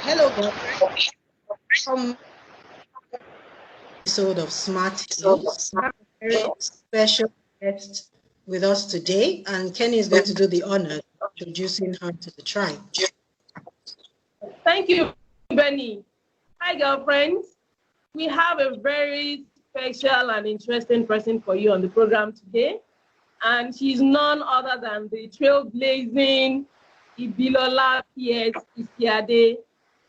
Hello, guys. Welcome to episode of Smart News. We have a very special guest with us today, and Kenny is going to do the honor of introducing her to the tribe. Thank you, Benny. Hi, girlfriends. We have a very special and interesting person for you on the program today, and she's none other than the trailblazing Ibilola Pearce-Isiade.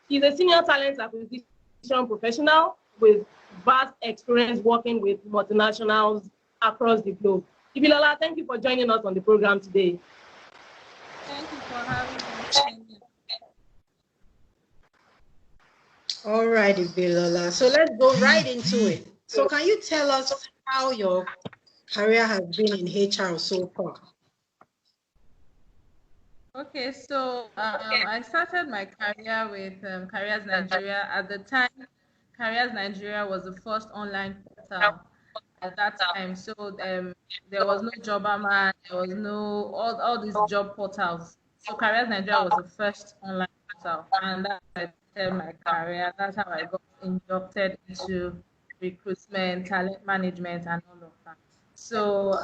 She's a senior talent acquisition professional with vast experience working with multinationals across the globe. Ibilola, thank you for joining us on the program today. Thank you for having me. All right, Ibilola. So let's go right into it. So can you tell us how your career has been in HR so far? Okay, so I started my career with Careers Nigeria. At the time, Careers Nigeria was the first online portal at that time. So there was no Jobberman, there was no all these job portals. So Careers Nigeria was the first online portal, and that's how I started my career. That's how I got inducted into recruitment, talent management, and all of that. So,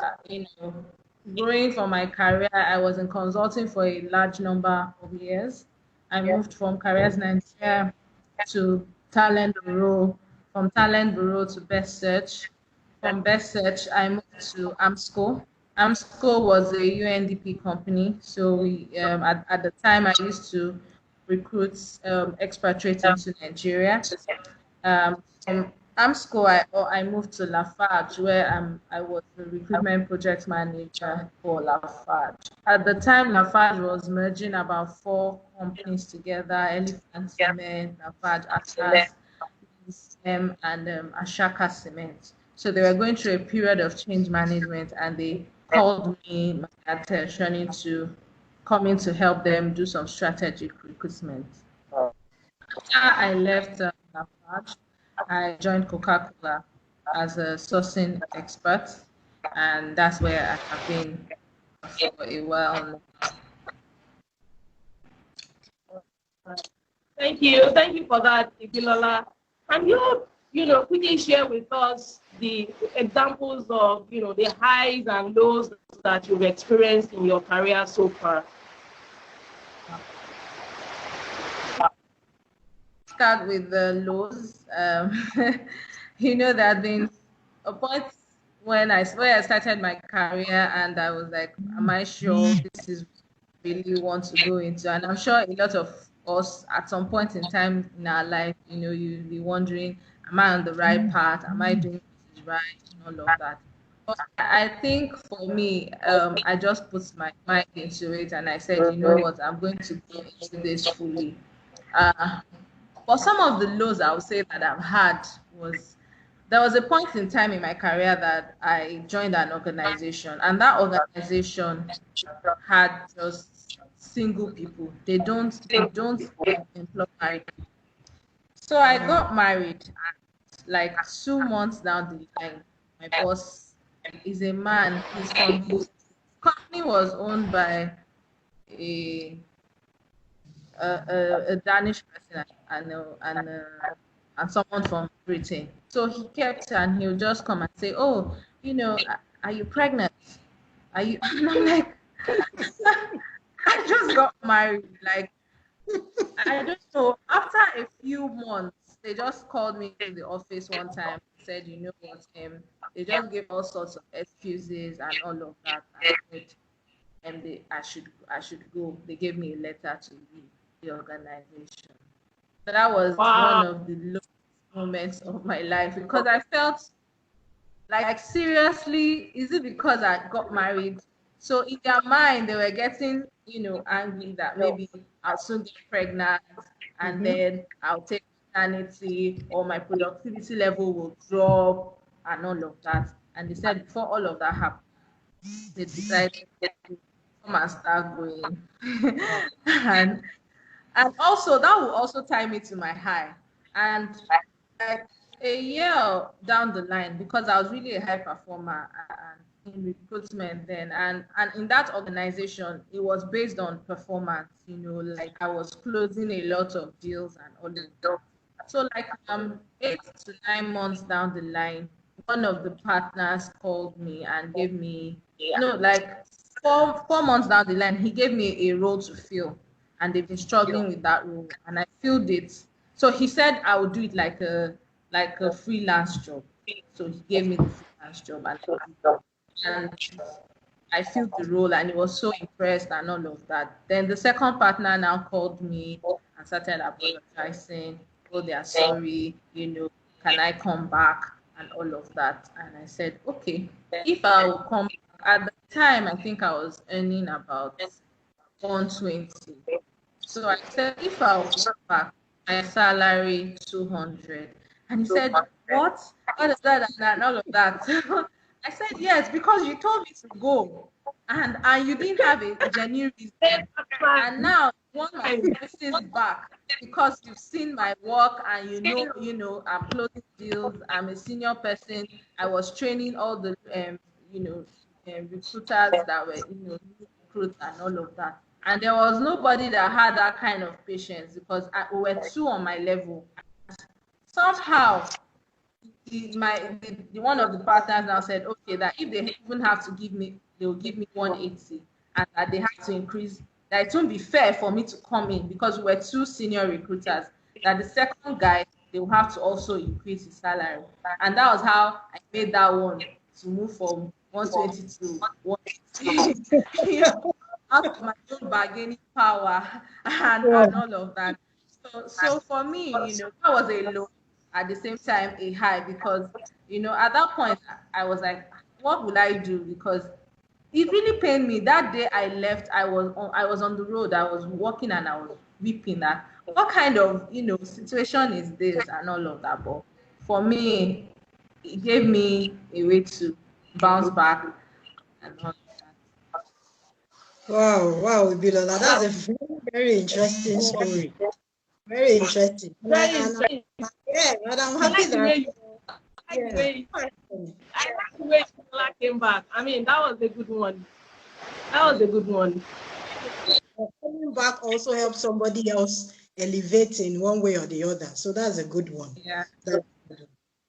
growing from my career, I was in consulting for a large number of years. I moved from Careers Nigeria to Talent Bureau, from Talent Bureau to Best Search. From Best Search, I moved to AMSCO. AMSCO was a UNDP company. So at the time, I used to recruit expatriates into Nigeria. From AMSCO, I moved to Lafarge, where I was the recruitment project manager for Lafarge. At the time, Lafarge was merging about 4 companies together: Elephant Cement, Lafarge, Atlas, and Ashaka Cement. So they were going through a period of change management, and they called me my attention into coming to help them do some strategic recruitment. After I left Lafarge, I joined Coca-Cola as a sourcing expert, and that's where I have been for a while. Thank you for that, Ibilola. Can you quickly share with us the examples of, the highs and lows that you've experienced in your career so far? Start with the lows. There have been a point where I started my career, and I was like, am I sure this is really want to go into? And I'm sure a lot of us at some point in time in our life, you'll be wondering, am I on the right path? Am I doing this right? And all of that. But I think for me, I just put my mind into it, and I said, you know what, I'm going to go into this fully. But some of the lows I would say that I've had was there was a point in time in my career that I joined an organization, and that organization had just single people. They don't employ married people. So I got married, and like 2 months down the line, my boss is a man. His company was owned by a a Danish person and someone from Britain. So he kept and he'll just come and say, "Oh, are you pregnant? Are you?" And I'm like, I just got married. Like, I don't know. After a few months, they just called me to the office one time and said, "You know what, they just gave all sorts of excuses and all of that." I said, I should go. They gave me a letter to leave the organization. So that was one of the lowest moments of my life, because I felt like, seriously, is it because I got married? So in their mind, they were getting, angry that maybe I'll soon get pregnant, and then I'll take maternity, or my productivity level will drop and all of that. And they said before all of that happened, they decided to come and start going. and and also that will also tie me to my high. And like a year down the line, because I was really a high performer, and in recruitment then, and in that organization it was based on performance, like I was closing a lot of deals and all of that. So like 8 to 9 months down the line, one of the partners called me and gave me, no, like 4 months down the line, he gave me a role to fill, and they've been struggling with that role, and I filled it. So he said I would do it like a freelance job. So he gave me the freelance job, and I filled the role, and he was so impressed and all of that. Then the second partner now called me and started apologizing. Oh, they are sorry, can I come back and all of that? And I said, okay, if I will come back. At the time, I think I was earning about 120. So I said, if I'll come back, my salary 200. And he said, what? What is that and all of that? I said, yes, because you told me to go. And you didn't have a genuine reason. And now you want my services back because you've seen my work and I'm closing deals. I'm a senior person. I was training all the recruiters that were new recruits and all of that. And there was nobody that had that kind of patience because we were two on my level. Somehow the one of the partners now said, okay, that if they even have to give me, they'll give me 180, and that they have to increase, that it won't be fair for me to come in because we were two senior recruiters, that the second guy, they will have to also increase his salary. And that was how I made that one to move from 120 to 180. Out of my own bargaining power and all of that. So for me, that was a low, at the same time a high, because at that point I was like, what will I do? Because it really pained me that day I left. I was on the road, I was walking, and I was weeping that what kind of situation is this and all of that. But for me, it gave me a way to bounce back and all of that. Wow, Ibilola, that's a very, very interesting story. Very interesting. Very interesting. Yeah, and I'm I happy like the way that, you I like the yeah. way I like the way Ibilola came back. I mean, that was a good one. That was a good one. Coming back also helps somebody else elevate in one way or the other. So that's a good one. Yeah.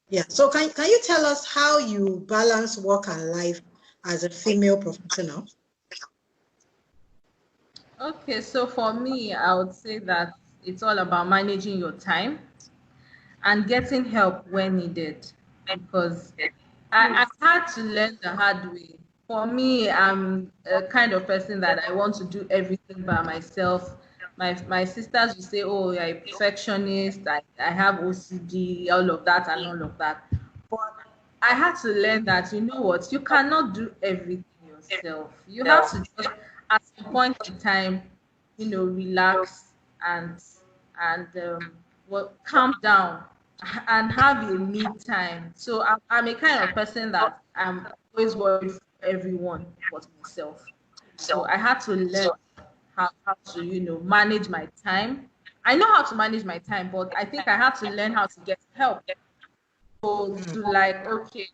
Yeah. So can you tell us how you balance work and life as a female professional? Okay, so for me, I would say that it's all about managing your time and getting help when needed, because I've had to learn the hard way. For me, I'm a kind of person that I want to do everything by myself. My sisters will say, oh, you're a perfectionist, I have OCD, all of that and all of that. But I had to learn that, you know what, you cannot do everything yourself. You have to just, at some point in time, relax and calm down and have a me time. So I'm a kind of person that I'm always worried for everyone but myself. So I had to learn how to, manage my time. I know how to manage my time, but I think I had to learn how to get help. So to like, okay,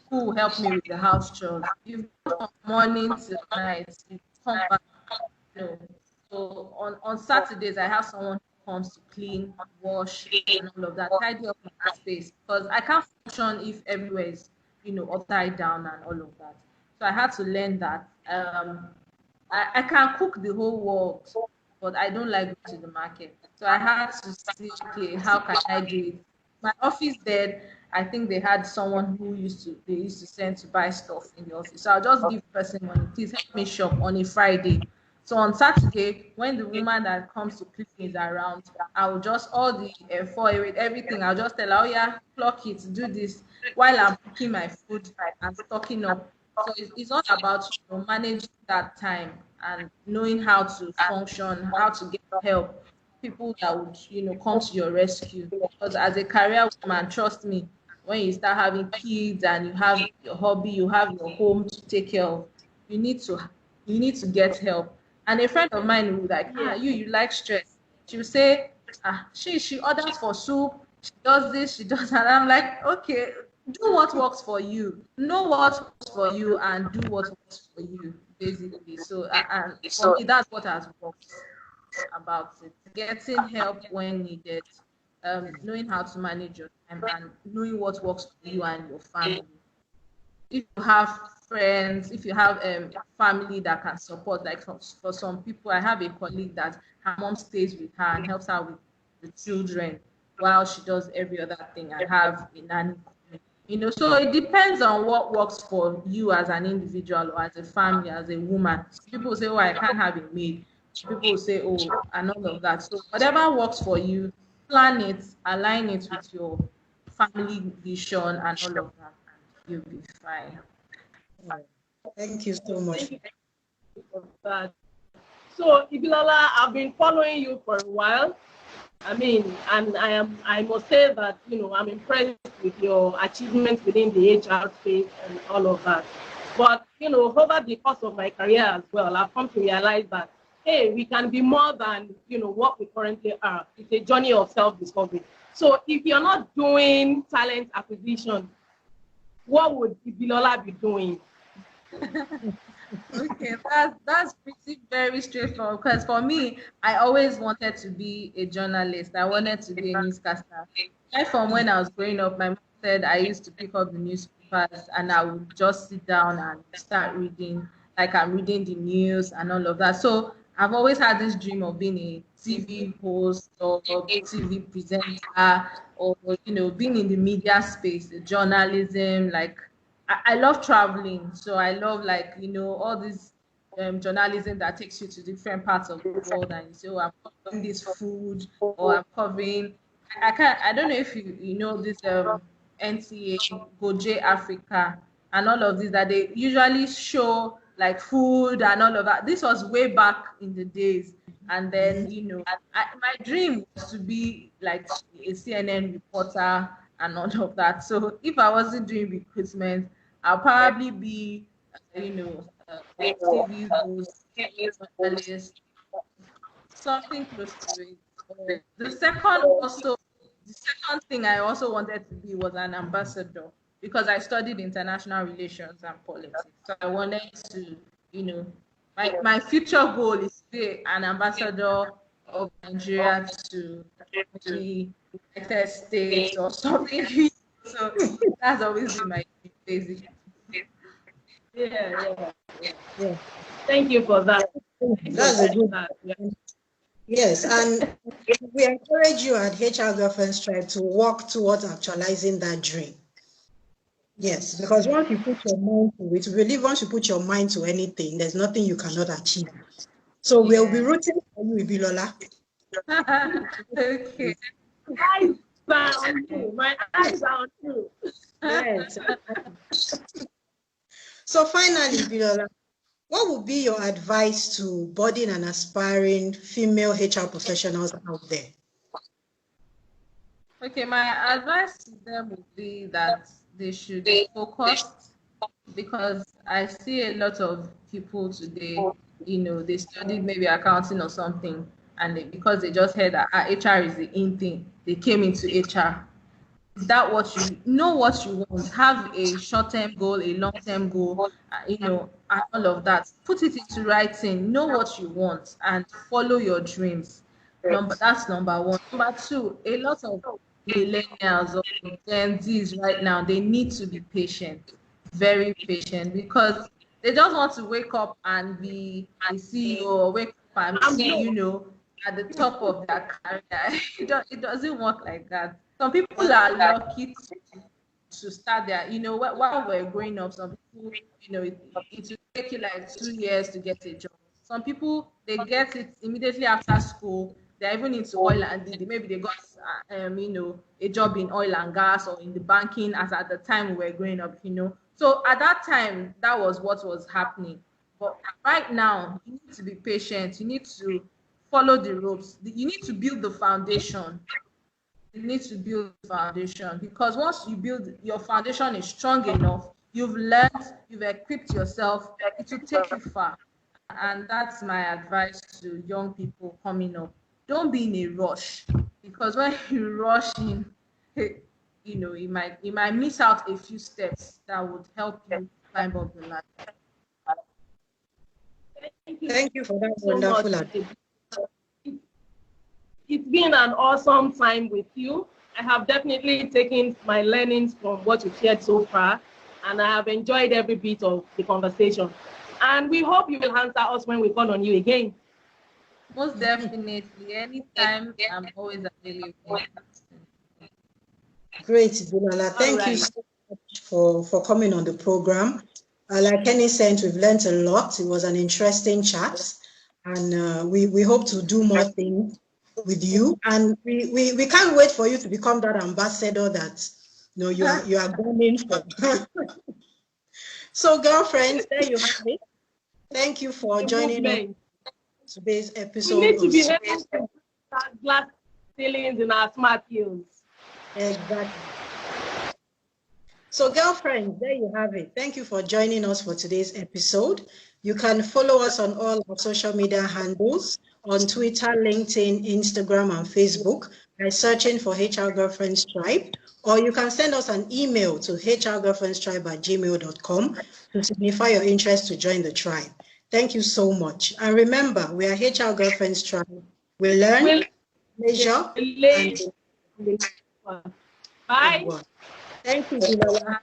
who will help me with the house chores? You've done from morning till night, you come back. No. So on Saturdays, I have someone who comes to clean, wash, and all of that, tidy up my space, because I can't function if everywhere is, upside down and all of that. So I had to learn that. I can cook the whole world, but I don't like going to the market. So I had to see, okay, how can I do it? My office there, I think they had someone who they used to send to buy stuff in the office. So I'll just give the person money, please help me shop on a Friday. So on Saturday, when the woman that comes to clean is around, I will just all the foil with everything. I'll just tell her, oh yeah, clock it, do this while I'm cooking my food and stocking up. So it's all about managing that time and knowing how to function, how to get help, people that would come to your rescue. Because as a career woman, trust me, when you start having kids and you have your hobby, you have your home to take care of, you need to get help. And a friend of mine would like, you like stress. She would say, she orders for soup, she does this, she does that. I'm like, okay, do what works for you. Know what works for you and do what works for you, basically. So, and for me, that's what has worked about it. Getting help when needed, knowing how to manage your time, and knowing what works for you and your family. If you have friends, if you have family that can support, like for some people, I have a colleague that her mom stays with her and helps her with the children while she does every other thing and have a nanny. So it depends on what works for you as an individual or as a family, as a woman. Some people say, oh, I can't have a maid. Some people say, oh, and all of that. So whatever works for you, plan it, align it with your family vision and all of that, and you'll be fine. Thank you so much. Thank you for that. So, Ibilola, I've been following you for a while. I mean, and I must say that, I'm impressed with your achievements within the HR space and all of that. But, over the course of my career as well, I've come to realize that, hey, we can be more than, what we currently are. It's a journey of self-discovery. So if you're not doing talent acquisition, what would Ibilola be doing? Okay, that's pretty very straightforward, because for me, I always wanted to be a journalist. I wanted to be a newscaster. Right from when I was growing up, my mom said I used to pick up the newspapers and I would just sit down and start reading, like I'm reading the news and all of that. So I've always had this dream of being a TV host or TV presenter, or being in the media space, the journalism, like I love traveling, so I love, like, all this journalism that takes you to different parts of the world, and you say, oh, I'm covering this food, or I'm covering. I don't know if you know this NTA, Goje Africa, and all of this, that they usually show like food and all of that. This was way back in the days, and then my dream was to be like a CNN reporter and all of that. So if I wasn't doing recruitment, I'll probably be, a TV host, journalist, something close to it. The second thing I also wanted to be was an ambassador, because I studied international relations and politics. So I wanted to, my future goal is to be an ambassador of Nigeria to the United States or something. So that's always been my basic. Yeah. Yeah. Thank you for that. That's a good. Yeah. Yes, and we encourage you at HR Girlfriends Tribe to work towards actualizing that dream. Yes, because once you put your mind to it, we believe once you put your mind to anything, there's nothing you cannot achieve. So we'll be rooting for you, Ibilola. Okay. My eyes are on you. Yes. So finally, Ibilola, what would be your advice to budding and aspiring female HR professionals out there? Okay, my advice to them would be that they should focus, because I see a lot of people today, they studied maybe accounting or something, and because they just heard that HR is the in thing, they came into HR. Is that what you know what you want? Have a short-term goal, a long-term goal, and all of that. Put it into writing. Know what you want and follow your dreams. That's number one. Number two, a lot of millennials or Gen Zs right now, they need to be patient, very patient, because they just want to wake up and be a CEO, or wake up and be, at the top of their career. It doesn't work like that. Some people are lucky to start there. While we're growing up, some people, it will take you like 2 years to get a job. Some people, they get it immediately after school. They're even into oil, and maybe they got, a job in oil and gas or in the banking, as at the time we were growing up, So at that time, that was what was happening. But right now, you need to be patient. You need to follow the ropes. You need to build the foundation. You need to build the foundation, because once you build, your foundation is strong enough, you've learned, you've equipped yourself, it will take you far. And that's my advice to young people coming up. Don't be in a rush, because when you rush in, you might miss out a few steps that would help you climb up the ladder. Thank you for that so much. wonderful advice. It's been an awesome time with you. I have definitely taken my learnings from what you've shared so far, and I have enjoyed every bit of the conversation. And we hope you will answer us when we call on you again. Most definitely. Anytime, I'm always available. Great, Ibilola. Thank you so much for coming on the program. Like Kenny said, we've learned a lot. It was an interesting chat, and we hope to do more things with you. And we can't wait for you to become that ambassador that you are going for. So, girlfriends, there you have it. Thank you for joining us today's episode. We need to be able to put glass ceilings in our smart heels. Exactly. So, girlfriends, there you have it. Thank you for joining us for today's episode. You can follow us on all our social media handles on Twitter, LinkedIn, Instagram, and Facebook by searching for HR Girlfriends Tribe, or you can send us an email to hrgirlfriendstribe@gmail.com to signify your interest to join the tribe. Thank you so much. And remember, we are HR Girlfriends Tribe. We learn, measure, and Bye. thank you, Ibilola.